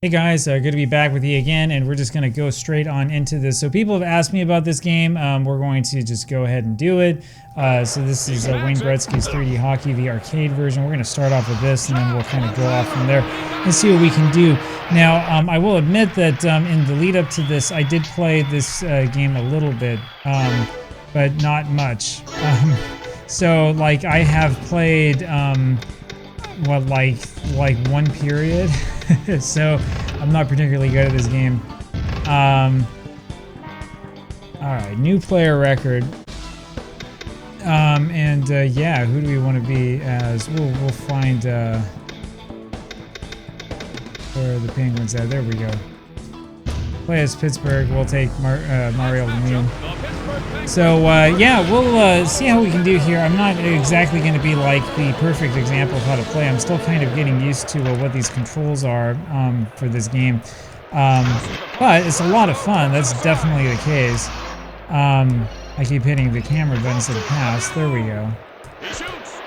Hey guys, good to be back with you again, and we're just going to go straight on into this. So people have asked me about this game. We're going to just go ahead and do it. So this is Wayne Gretzky's 3D Hockey, the arcade version. We're going to start off with this, and then we'll kind of go off from there and see what we can do. Now, I will admit that in the lead up to this, I did play this game a little bit, but not much. So, like, I have played... what, like one period. So I'm not particularly good at this game. Alright, new player record. Yeah, who do we want to be as? We'll find where are the Penguins at? There we go. Play as Pittsburgh. We'll take Mario Lemieux. So yeah, we'll see how we can do here. I'm not exactly going to be like the perfect example of how to play. I'm still kind of getting used to what these controls are for this game. But it's a lot of fun. That's definitely the case. I keep hitting the camera button instead of pass. There we go.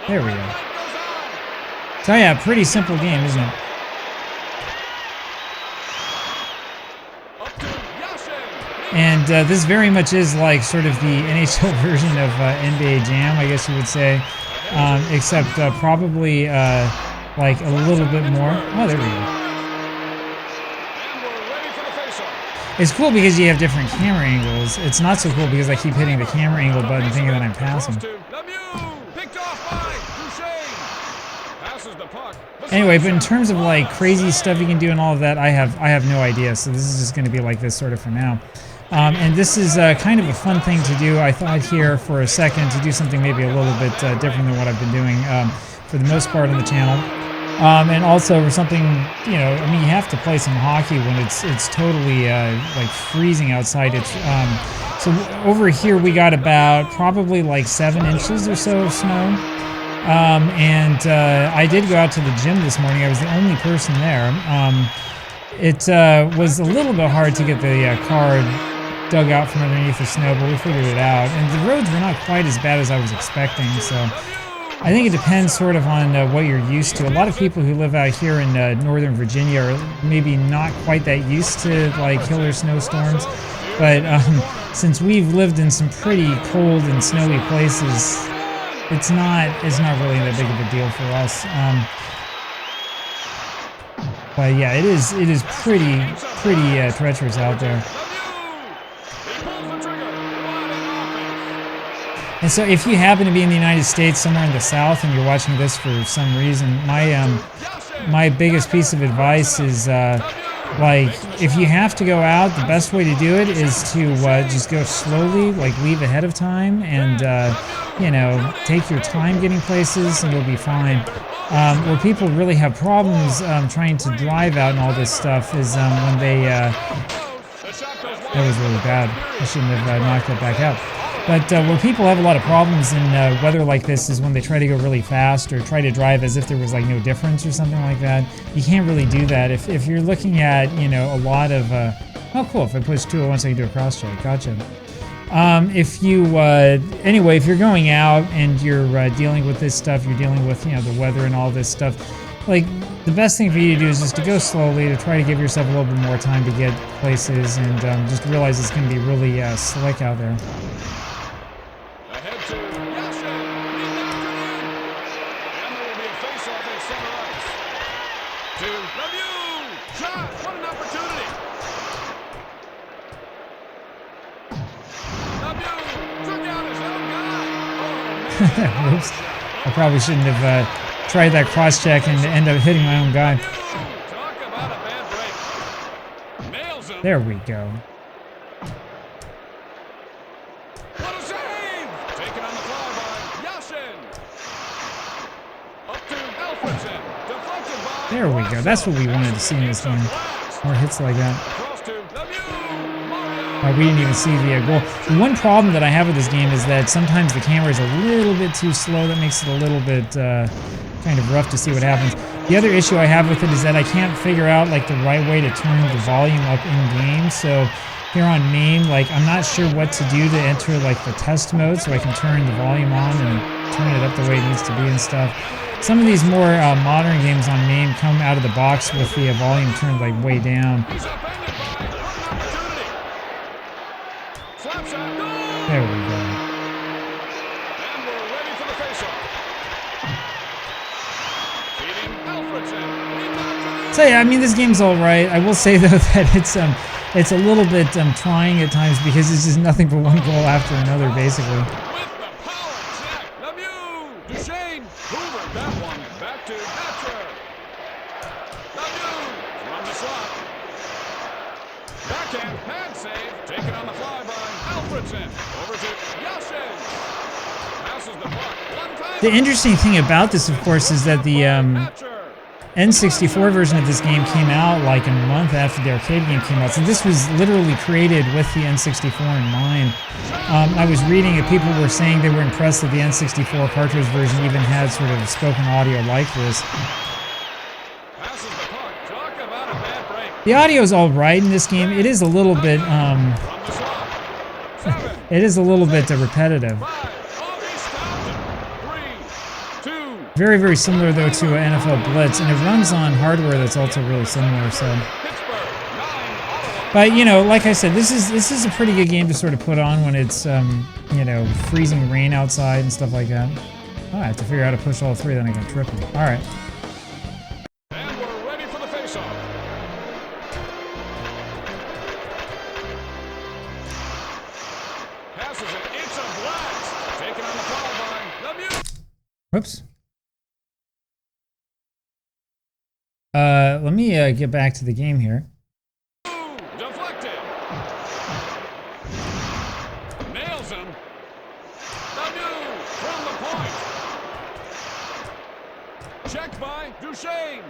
There we go. So yeah, pretty simple game, isn't it? And this very much is like sort of the NHL version of NBA Jam, I guess you would say, except probably like a little bit more. Oh, there we go. It's cool because you have different camera angles. It's not so cool because I keep hitting the camera angle button thinking that I'm passing. Anyway, but in terms of like crazy stuff you can do and all of that, I have no idea. So this is just going to be like this sort of for now. And this is kind of a fun thing to do. I thought here for a second to do something maybe a little bit different than what I've been doing for the most part on the channel. And also for something, you know, I mean, you have to play some hockey when it's totally like freezing outside. It's so over here we got about probably like 7 inches or so of snow. I did go out to the gym this morning. I was the only person there. It was a little bit hard to get the car dug out from underneath the snow, but we figured it out. And the roads were not quite as bad as I was expecting, so I think it depends sort of on what you're used to. A lot of people who live out here in Northern Virginia are maybe not quite that used to like killer snowstorms, but since we've lived in some pretty cold and snowy places, it's not really that big of a deal for us. But yeah, it is pretty treacherous out there. And so if you happen to be in the United States, somewhere in the South, and you're watching this for some reason, my biggest piece of advice is like, if you have to go out, the best way to do it is to just go slowly, like leave ahead of time, and you know, take your time getting places, and you'll be fine. Where people really have problems trying to drive out and all this stuff is when they... that was really bad. I shouldn't have knocked that back out. But where people have a lot of problems in weather like this is when they try to go really fast or try to drive as if there was like no difference or something like that. You can't really do that. If you're looking at, you know, a lot of... oh, cool. If I push 2 at once, I can do a cross check. Gotcha. If you, anyway, if you're going out and you're dealing with this stuff, you're dealing with, you know, the weather and all this stuff, like, the best thing for you to do is just to go slowly, to try to give yourself a little bit more time to get places, and just realize it's going to be really slick out there. Oops. I probably shouldn't have tried that cross-check and end up hitting my own guy. There we go. There we go. That's what we wanted to see in this game. More hits like that. We didn't even see the goal. The one problem that I have with this game is that sometimes the camera is a little bit too slow. That makes it a little bit kind of rough to see what happens. The other issue I have with it is that I can't figure out like the right way to turn the volume up in game. So here on main, like I'm not sure what to do to enter like the test mode so I can turn the volume on and turn it up the way it needs to be and stuff. Some of these more modern games on MAME come out of the box with the volume turned like way down. There we go. So yeah, I mean, this game's all right. I will say though that it's a little bit trying at times because it's just nothing but one goal after another, basically. The interesting thing about this, of course, is that the N64 version of this game came out like a month after the arcade game came out. So this was literally created with the N64 in mind. I was reading that people were saying they were impressed that the N64 cartridge version even had sort of spoken audio like this. The audio is all right in this game. It is a little bit, repetitive. Very, very similar though to NFL Blitz, and it runs on hardware that's also really similar. So, but you know, like I said, this is a pretty good game to sort of put on when it's you know, freezing rain outside and stuff like that. Oh, I have to figure out how to push all three, then I can trip them. All right. And we're ready for the face-off. Passes it. It's a blast. Taken on the foul by Lemieux. Whoops. Let me get back to the game here. Deflected. Nails him. Lemieux from the point. Checked by Duchesne.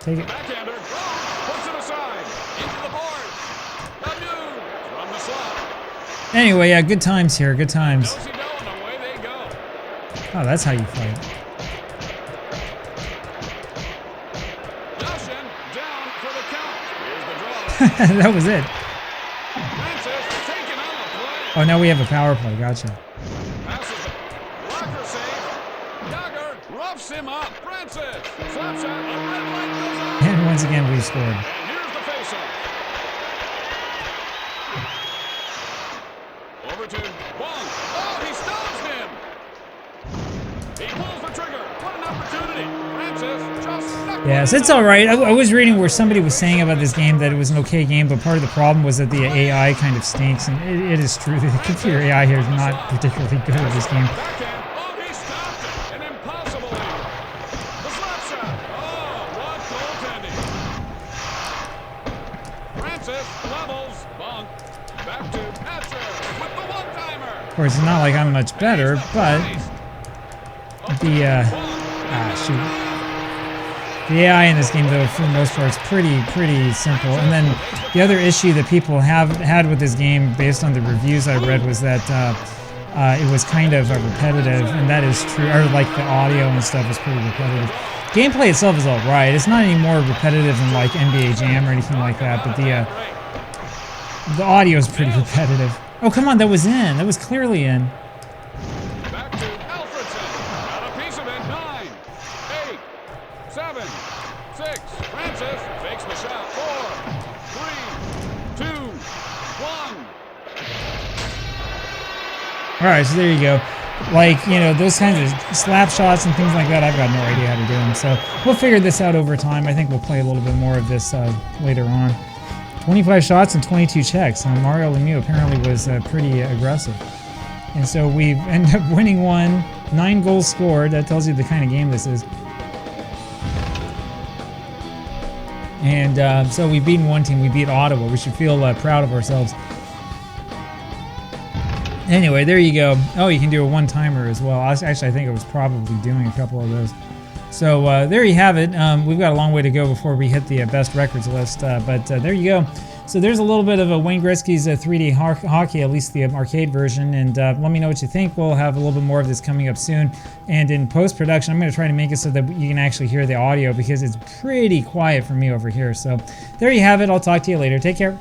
Take it. Backhander. Puts it aside. Into the boards. Lemieux from the slot. Anyway, yeah, good times here. Good times. Does he go, and away they go. Oh, that's how you fight. That was it. Oh, now we have a power play. Gotcha. Blocker save. Dagger roughs him up. Francis. Slap shot. Red light goes on. And once again, we scored. And here's the face-off. Over to Wong. Oh, he stops him. He pulls the trigger. What an opportunity. Francis just stuck. Yes, it's all right. I was reading where somebody was saying about this game that it was an okay game, but part of the problem was that the AI kind of stinks, and it is true. The computer AI here is not particularly good at this game. Oh, he stopped it. An impossible lead. The slap shot. Oh, what goaltending. Francis levels. Bunk. Back to Patrick with the one-timer. Of course, it's not like I'm much better, but the shoot. The AI in this game, though, for the most part, is pretty simple. And then the other issue that people have had with this game, based on the reviews I read, was that it was kind of repetitive, and that is true. Or like the audio and stuff is pretty repetitive. Gameplay itself is all right. It's not any more repetitive than like NBA Jam or anything like that, but the audio is pretty repetitive. Oh, come on, that was in. That was clearly in. Back to Alfredson. Got a piece of it. 9, 8, 7, 6. Francis fakes the shot. 4, 3, 2, 1. All right, so there you go. Like, you know, those kinds of slap shots and things like that, I've got no idea how to do them. So we'll figure this out over time. I think we'll play a little bit more of this later on. 25 shots and 22 checks. Mario Lemieux apparently was pretty aggressive. And so we end up winning one. 9 goals scored. That tells you the kind of game this is. And so we've beaten one team. We beat Ottawa. We should feel proud of ourselves. Anyway, there you go. Oh, you can do a one-timer as well. Actually, I think I was probably doing a couple of those. So there you have it. We've got a long way to go before we hit the best records list, but there you go. So there's a little bit of a Wayne Gretzky's 3D hockey, at least the arcade version, and let me know what you think. We'll have a little bit more of this coming up soon. And in post-production, I'm going to try to make it so that you can actually hear the audio because it's pretty quiet for me over here. So there you have it. I'll talk to you later. Take care.